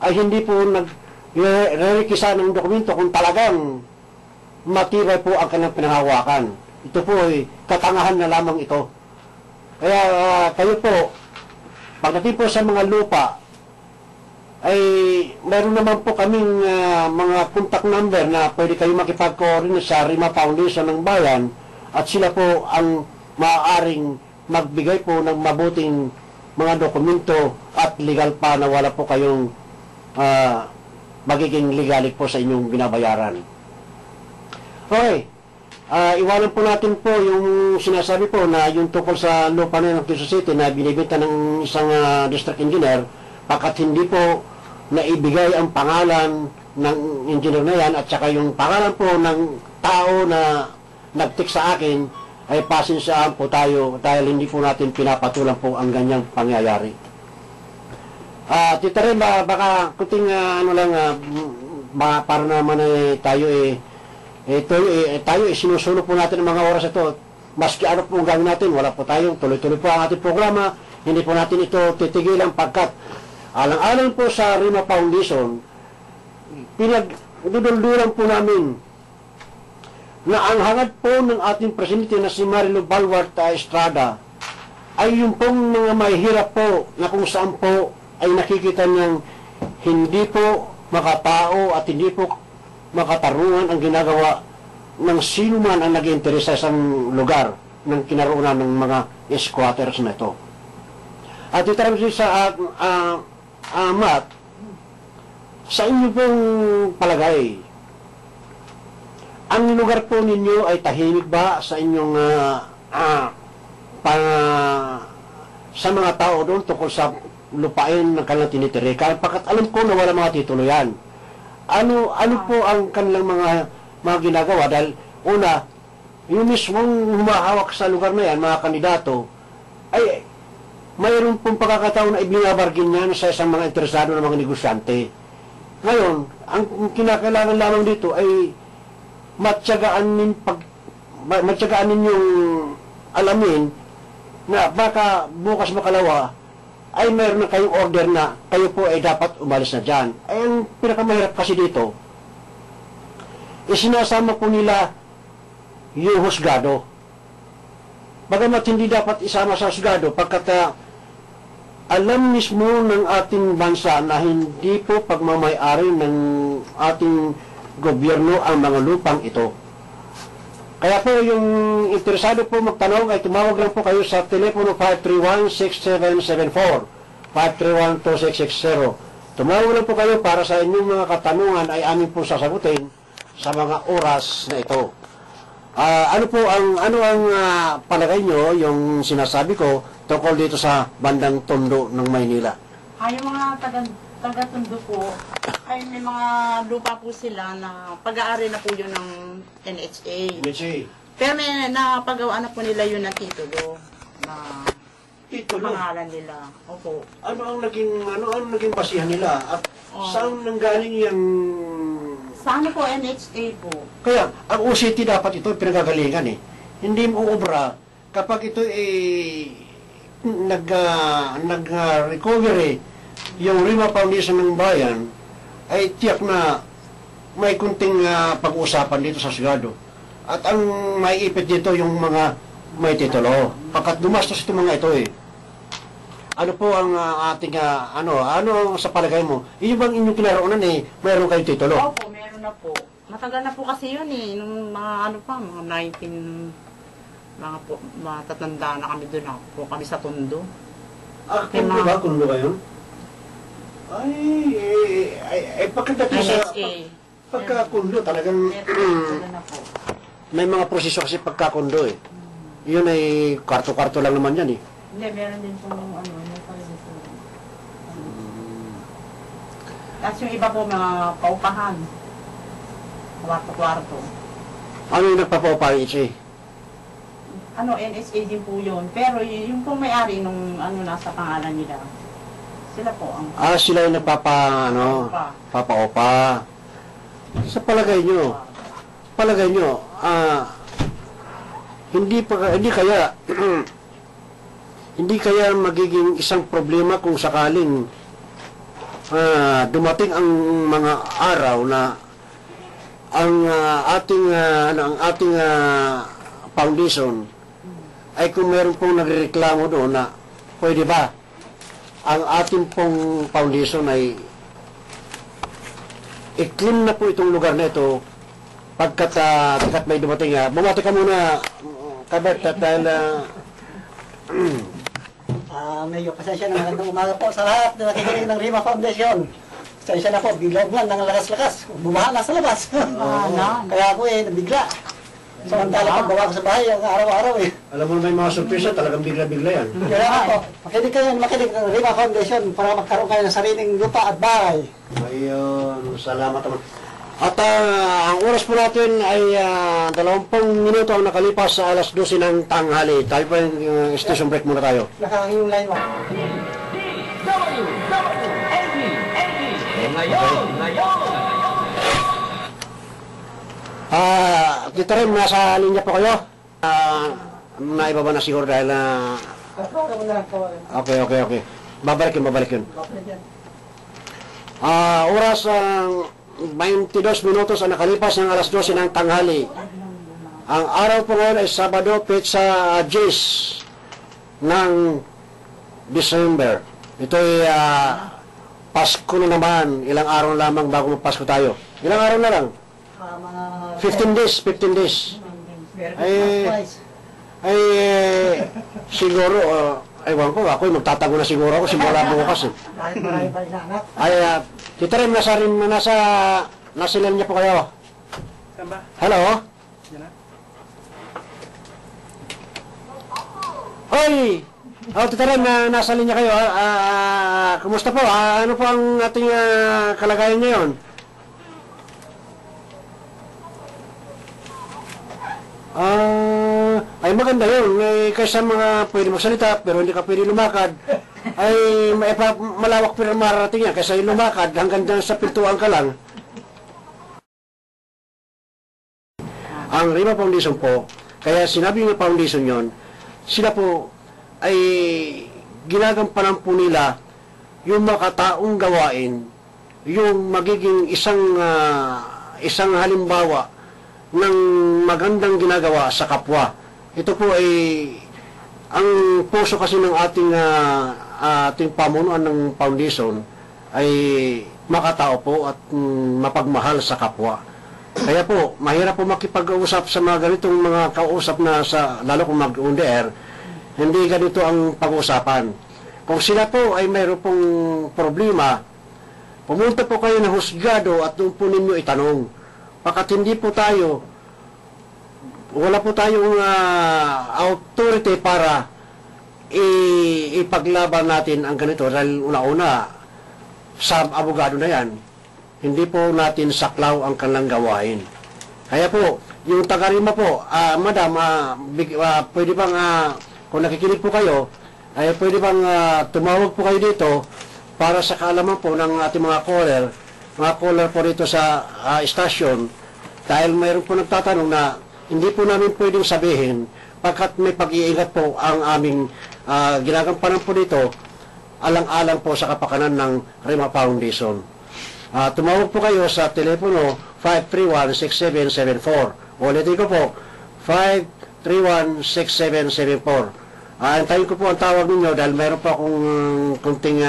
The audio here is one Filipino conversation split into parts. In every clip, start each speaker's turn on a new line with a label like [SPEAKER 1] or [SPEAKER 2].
[SPEAKER 1] ay hindi po nag-re-rekisa ng dokumento kung talagang matibay po ang kanilang pinanghawakan. Ito po ay katangahan na lamang ito. Kaya kayo po, pagdating po sa mga lupa, ay meron naman po kaming mga contact number na pwede kayo makipag-coordinate sa Rima Foundation ng Bayan at sila po ang maaaring magbigay po ng mabuting mga dokumento at legal pa na wala po kayong magiging legalik po sa inyong binabayaran. Okay. Iwanan po natin po yung sinasabi po na yung tungkol sa lupa na ng Quezon City na binibenta ng isang district engineer pagkat hindi po naibigay ang pangalan ng engineer na yan at saka yung pangalan po ng tao na nag-text sa akin ay pasinsyahan po tayo dahil hindi po natin pinapatulan po ang ganyang pangyayari. Tita rin baka kuting para naman tayo tayo sinusunod po natin ang mga oras ito. Maski ano po gawin natin, wala po tayong tuloy-tuloy po ang ating programa. Hindi po natin ito titigilan pagkat alang-alang po sa Rima Foundation, pinagduduldulan po namin na ang hangad po ng ating presidente na si Marilo Balwarte Estrada ay yung pong mga mahihirap po na kung saan po ay nakikita niyang hindi po makatao at hindi po makatarungan ang ginagawa ng sino man ang nag-interesa sa isang lugar ng kinaroonan ng mga squatters na ito. At itaram sa Matt, sa inyo pong palagay, ang lugar po ninyo ay tahimik ba sa inyong sa mga tao doon tungkol sa lupain ng kanilang tinitirikan? Pagkat alam ko na wala mga titulo yan. Ano po ang kanilang mga ginagawa? Dahil una, yung mismong humahawak sa lugar na yan, mga kandidato, ay mayroon pong pagkakataon na ibinabargin yan sa isang mga interesado ng mga negosyante. Ngayon, ang kinakailangan lamang dito ay matyagaan ninyong alamin na baka bukas makalawa ay mayroon na kayong order na kayo po ay dapat umalis na dyan. Ay, ang pinakamahirap kasi dito, isinasama po nila yung husgado. Bagamat hindi dapat isama sa husgado, pagkat alam mismo ng ating bansa na hindi po pagmamayari ng ating gobyerno ang mga lupang ito. Kaya po yung interesado po magtanong ay tumawag lang po kayo sa telepono 531-6774, 531-2660. Tumawag lang po kayo para sa inyong mga katanungan ay amin po sasagutin sa mga oras na ito. Ano ang palagay nyo yung sinasabi ko tungkol dito sa bandang Tondo ng Maynila?
[SPEAKER 2] Yung mga taga-Tondo po, ay may mga lupa po sila na pag-aari na po yun ng NHA. Pero may napagawa na po nila yun ng titulo na pangalan nila. Opo.
[SPEAKER 1] Ano ang naging basihan nila? At saan nanggaling yung
[SPEAKER 2] sa ano po, NHA po?
[SPEAKER 1] Kaya, ang OCT dapat ito pinagagalingan eh. Hindi mo obra kapag ito nag-recovery yung Rima Foundation ng Bayan ay tiyak na may kunting pag-uusapan dito sa Sigado. At ang maiipit dito yung mga may titulo. Pagkat dumastos itong mga ito eh. Ano po ang ating, ano sa palagay mo? Iyo bang inyong kinaroonan eh, mayroon kayong titulo?
[SPEAKER 2] Opo, meron na po. Matagal na po kasi yun eh, nung mga mga 19, matatanda na kami doon po kami sa Tondo.
[SPEAKER 1] Kundo ba? Kundo kayo? Pagkadating sa pagkakundo talagang may mga proseso kasi pagkakundo eh. Yun ay kwarto-kwarto lang naman yan eh.
[SPEAKER 2] Hindi, meron din po may proseso. Tapos yung iba po mga paupahan. Kwarto-kwarto.
[SPEAKER 1] Ano yung nagpapaupahan eh?
[SPEAKER 2] NSA din po yun. Pero yung pong may-ari nung nasa pangalan nila, sila po ang...
[SPEAKER 1] sila yung papaupa. Sa palagay nyo, hindi kaya magiging isang problema kung sakaling dumating ang mga araw na ang ating foundation ay kung meron pong nagreklamo doon na pwede ba ang ating pong foundation ay i-clean na po itong lugar na ito pagkat may dumating. Bumati ka muna, Kabert, dahil
[SPEAKER 3] medyo pasensya na magandang umaga po sa lahat na nakikinig ng Rima Foundation. Pasensya na po, bigla lang ng lakas-lakas. Bumaha na sa labas. Kaya ako nabigla. Samantala paggawa ko sa bahay, ang araw-araw
[SPEAKER 1] alam mo may mga surpresa, talagang bigla-bigla yan.
[SPEAKER 3] Kaya po, makinig ng Rima Foundation para magkaroon kayo ng sariling lupa at bahay.
[SPEAKER 1] Ayun, salamat naman. At ang oras po natin ay 20 minuto ang nakalipas sa alas 12 ng tanghali. Tayo po yung station break muna tayo.
[SPEAKER 3] Nakakahing line mo.
[SPEAKER 1] Dito rin, nasa linya po kayo. Naibaba na siguro dahil Okay. Babalik yun. Oras 22 minutos ang nakalipas ng alas 12 ng tanghali. Ang araw po ngayon ay Sabado, Petsa 10 ng December. Ito ay Pasko na naman. Ilang araw lamang bago magpasko tayo. Ilang araw na lang? 15 days. Siguro, ewan ko, ako magtatago na siguro ako simula bukas.
[SPEAKER 3] Kahit marami pa rin anak.
[SPEAKER 1] Tita Rem, nasa ilan niya po kayo? Hello? Hoy! Tita Rem, nasa linya kayo. Kumusta po? Ano po ang ating kalagayan ngayon? Ay maganda yun. Kaysa mga pwede magsalita pero hindi ka pwede lumakad, ay malawak pero mararating yan. Kaysa yung lumakad hanggang dyan sa pintuan ka lang. Ang Rima Foundation po, kaya sinabi ng foundation yon, sila po ay ginagampanan po nila yung makataong gawain, yung magiging isang halimbawa ng magandang ginagawa sa kapwa. Ito po ay ang puso kasi ng ating pamunuan ng foundation ay makatao po at mapagmahal sa kapwa. Kaya po, mahirap po makipag-usap sa mga ganitong mga kausap na lalo kung mag-on-the-air, hindi ganito ang pag-uusapan. Kung sila po ay mayroon pong problema, pumunta po kayo ng husgado at doon po ninyo itanong. Pakat hindi po tayo, wala po tayong authority para ipaglaban natin ang ganito. Dahil una-una, sa abogado na yan, hindi po natin saklaw ang kanilang gawain. Kaya po, yung taga-Rima po, madam, pwede bang, kung nakikinig po kayo, ay pwede bang tumawag po kayo dito para sa kaalaman po ng ating mga caller po dito sa stasyon, dahil mayroon po nagtatanong na hindi po namin pwedeng sabihin pagkat may pag-iingat po ang aming ginagampanan po dito alang-alang po sa kapakanan ng Rima Foundation. Tumawag po kayo sa telepono 531-6774. Ulitin ko po, 531-6774. Antayin ko po ang tawag ninyo dahil mayroon po akong kunting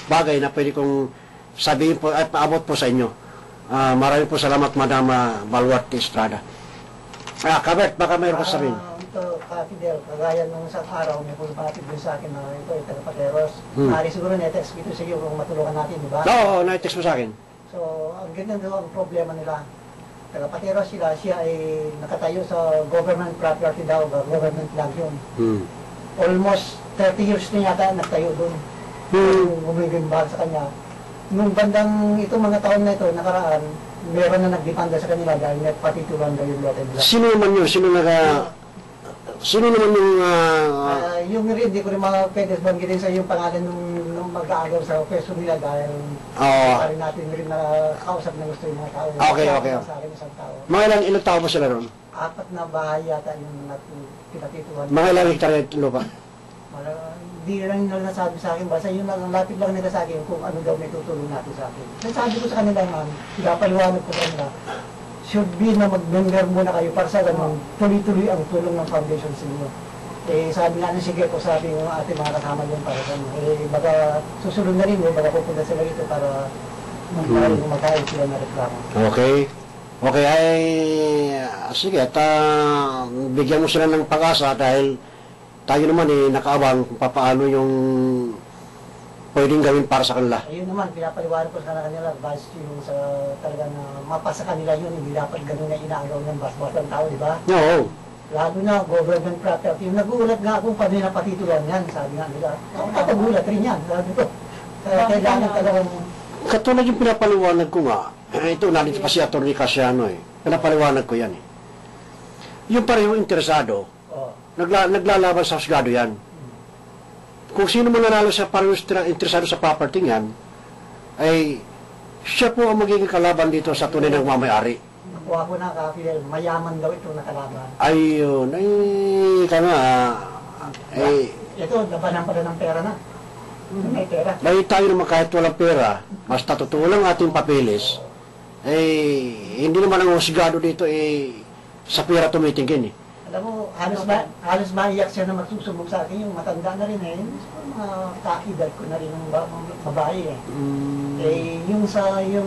[SPEAKER 1] bagay na pwede kong sabihin po at paabot po sa inyo. Maraming po salamat, Madam Balwarte Estrada. Kabert, baka mayroon ka sabihin.
[SPEAKER 3] Ito, Fidel, kagaya nung isang araw, may pulpatid din sa akin na ito ay taga-Pateros. Mari siguro na-text ito sa iyo kung matulungan natin, di ba?
[SPEAKER 1] Oo, na-text mo sa akin.
[SPEAKER 3] So, ang ganyan daw ang problema nila. Taga-Pateros siya ay nakatayo sa government property daw, government land yun. Almost 30 years na yata nagtayo doon. Gumigimbag sa kanya. Nung bandang itong mga taon na ito, nakaraan, meron na nagdepanda sa kanila dahil nagpatitulan daw yung lote nila.
[SPEAKER 1] Sino naman yun? Sino naman yung...
[SPEAKER 3] yung rin, hindi ko rin pwede banggitin sa yung pangalan nung mag-aagaw sa pwesto nila dahil rin natin rin na kausap na gusto yung mga tao.
[SPEAKER 1] Okay.
[SPEAKER 3] Sa akin isang tao.
[SPEAKER 1] Mga ilang tao ba sila ron?
[SPEAKER 3] 4 na bahay yata yung pinatituhan.
[SPEAKER 1] Mga ilang hektarya lupa?
[SPEAKER 3] di lang nila nasabi sa akin, basta yun lang, lapit lang nila sa akin kung ano daw may tutulong natin sa akin. Kaya sabi ko sa kanila, ma'am, pinapaliwanag ko sa kanila, should be na mag-member muna kayo para sa ganun, tuloy-tuloy ang tulong ng foundation sa inyo. Eh, sabi nga na, sige po, sabi ng ating mga kasama doon para sa baka susunod na rin, baka pupunta sila rito para magkain sila na reklamo.
[SPEAKER 1] Okay. Okay, ay sige, at bigyan mo sila ng pag-asa dahil tayo naman nakaabang kung paano yung pwedeng gawin para sa kanila.
[SPEAKER 3] Ayun naman, pinapaliwanag ko sa kanila, basta yung sa talagang mapasa kanila yun, hindi dapat ganun na inaagaw ng basbas ng tao, di ba?
[SPEAKER 1] Oo.
[SPEAKER 3] Lalo na, government property. Yung nagulat nga kung paano yung napatitulan yan, sabi nga nila. Ako katagulat rin yan, sabi ko. Kailangan talagang...
[SPEAKER 1] Katulad yung pinapaliwanag ko nga, ito, nandito pa si Atty. Casiano pinapaliwanag ko yan Yung parehong interesado, naglalaban sa husgado yan. Kung sino man nanalo sa parehong interesado sa property yan, ay siya po ang magiging kalaban dito sa tunay ng mamayari.
[SPEAKER 3] Nakuha ko na, Kapil, mayaman daw ito nakalaban.
[SPEAKER 1] Ayun,
[SPEAKER 3] Ito, labanan pala ng pera na. May pera.
[SPEAKER 1] Dahil tayo naman kahit walang pera, basta totoo lang ating papeles, hindi naman ang husgado dito sa pera tumitingin
[SPEAKER 3] Alam mo, halos maiyak siya na magsusubok sa akin, yung matanda na rin mga kaedad ko na rin ng babae yung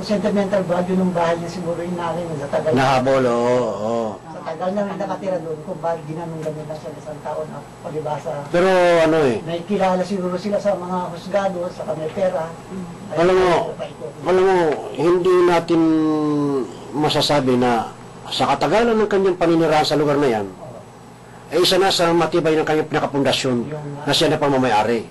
[SPEAKER 3] sentimental value ng bahay niya siguro inalay sa tagal.
[SPEAKER 1] Nahabol, oo.
[SPEAKER 3] Sa tagal na nakatira doon, kung bakit ginanong-ganyan lang siya isang taon na palibasa.
[SPEAKER 1] Pero
[SPEAKER 3] may kilala siguro sila sa mga husgado, sa may pera.
[SPEAKER 1] Alam mo, hindi natin masasabi na sa katagalan ng kanyang paninirahan sa lugar na yan, isa na sa matibay ng kanyang pinakapundasyon na siya na pamamayari.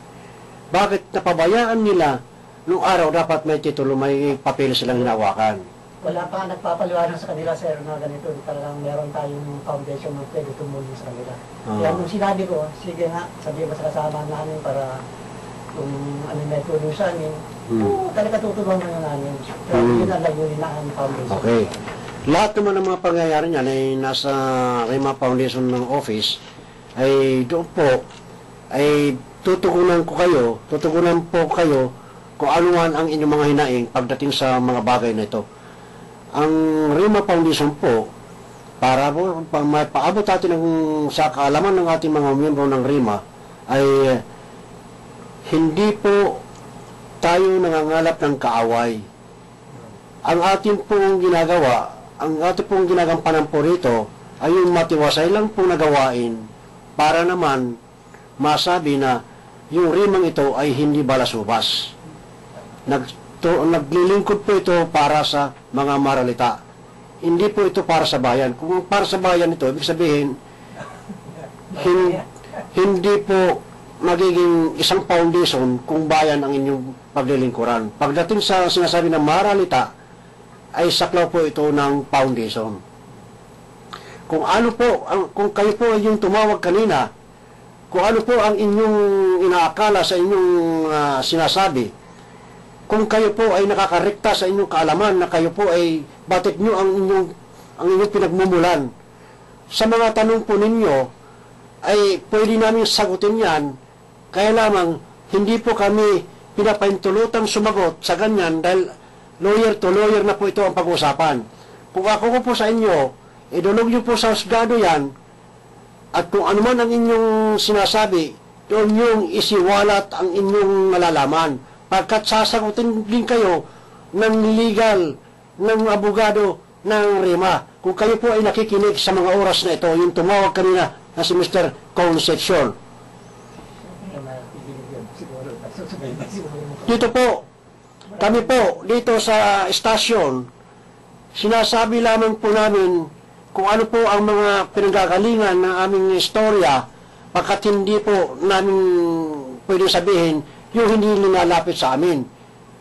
[SPEAKER 1] Bakit napabayaan nila nung araw dapat may titulo, may papel silang hinawakan?
[SPEAKER 3] Wala pa nagpapaliwanag sa kanila, sir, na ganito. Talagang meron tayong foundation na pwede tumulong sa kanila. Kaya nung sinabi ko, sige nga, sabi ba sa kasama namin para kung ano may tulong sa amin, talaga tutulungan na namin. Pero yun ang layunin na ang foundation.
[SPEAKER 1] Okay. Lahat naman ng mga pangyayari niyan ay nasa Rima Foundation ng office, ay doon po, ay tutugunan po kayo kung ano man ang inyong mga hinaing pagdating sa mga bagay na ito. Ang Rima Foundation po, para po, paabot natin sa kaalaman ng ating mga miyembro ng Rima, ay hindi po tayo nangangalap ng kaaway. Ang ating pong ginagampanan po rito ay yung matiwasay lang po na gawain para naman masabi na yung rimang ito ay hindi balasubas. Naglilingkod po ito para sa mga maralita. Hindi po ito para sa bayan. Kung para sa bayan ito, ibig sabihin, hindi po magiging isang foundation kung bayan ang inyong paglilingkuran. Pagdating sa sinasabi ng maralita, ay saklaw po ito ng foundation. Kung kayo po ay yung tumawag kanina, kung ano po ang inyong inaakala sa inyong sinasabi, kung kayo po ay nakakarekta sa inyong kaalaman na kayo po ay batik nyo ang inyong pinagmumulan, sa mga tanong po ninyo, ay pwede namin sagutin yan, kaya lamang hindi po kami pinapaintulutang sumagot sa ganyan dahil lawyer to lawyer na po ito ang pag-usapan. Kung ako po sa inyo, idulog nyo po sa husgado yan, at kung ano man ang inyong sinasabi, doon yung isiwalat ang inyong nalalaman. Pagkat sasagutin din kayo ng legal, ng abogado, ng RIMA. Kung kayo po ay nakikinig sa mga oras na ito, yung tumawag kanina na si Mr. Concepcion. Dito po, kami po, dito sa estasyon, sinasabi lamang po namin kung ano po ang mga pinanggagalingan ng aming istorya, pagkat hindi po namin pwede sabihin yung hindi lumalapit sa amin.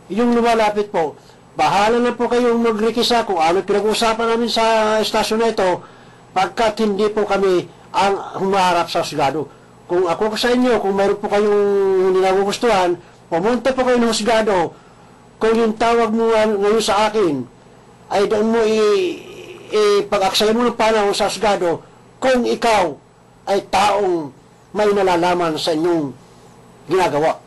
[SPEAKER 1] Yung lumalapit po, bahala na po kayong magrekisa kung ano pinag-uusapan namin sa estasyon na ito, pagkat hindi po kami ang humaharap sa husgado. Kung ako sa inyo, kung mayroon po kayong hindi nagugustuhan, pumunta po kayo ng husgado. Kung yung tawag mo ngayon sa akin, ay doon mo pag-aksaya mo ng panahon sa husgado, kung ikaw ay taong may nalalaman sa inyong ginagawa.